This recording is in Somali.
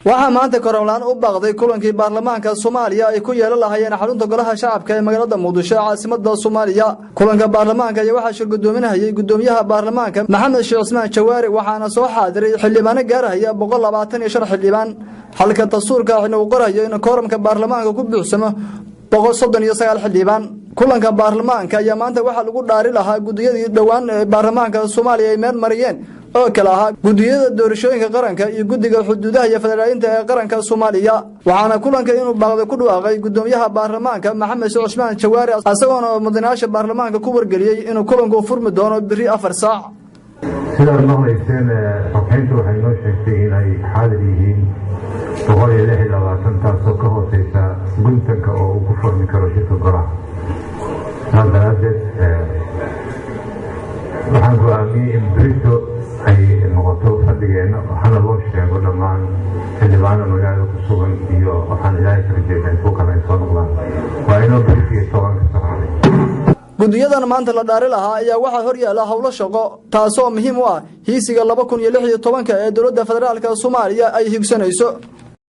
waxaa maanta koronlaan u baaqday kulankii baarlamaanka Soomaaliya ay ku yeelan lahaayeen xarunta golaha shacabka ee magaalada Muqdisho caasimadda Soomaaliya kulanka baarlamaanka ayaa waxa shir gudoominayay gudoomiyaha baarlamaanka Maxamed Sheekh Usmaan Jawaari waxaana soo xaadiray xildhibaano gaaraya 125 xildhibaan halka dastuurka uu qorayo in kooramka baarlamaanka ku buuxsamo 139 xildhibaan kulanka baarlamaanka ayaa maanta waxa lagu dhaari lahaa gudiyadii dhawaan ee baarlamaanka Soomaaliya ay meel mariyeen oo kala ah gudiyada doorashooyinka qaranka iyo gudiga xuduudaha iyo federaaliyinta ee qaranka Soomaaliya waxaana kulanka inuu baaqday ku dhawaaqay gudoomiyaha baarlamaanka Maxamed Sheekh Usmaan Jawaari asagoo mudanaasha baarlamaanka ku wargeliyay inuu kulanku furmi doono biri 4 saac sida noqonayseen xoghayntu waxay noo sheegtay inay xaadir yihiin 126 taasoo ka hooseysa guntanka oo uu ku furmi karo shirka golaha hadalada waxaan go'aamiyay in brito ay noqoto fadhigeena waxaana loo sheego dhammaan xildhibaano magaalada ku sugan iyo waxaan ilaahay ka rajeynaa inuu kala soo noqdaan waa inuu briefkiisa tobanka saacadood gudiyadan maanta la dhaari lahaa ayaa waxa hor yaala hawlo shaqo taasoo muhiim u ah hiisiga 2016 ee dowladda federaalka Soomaaliya ay higsanayso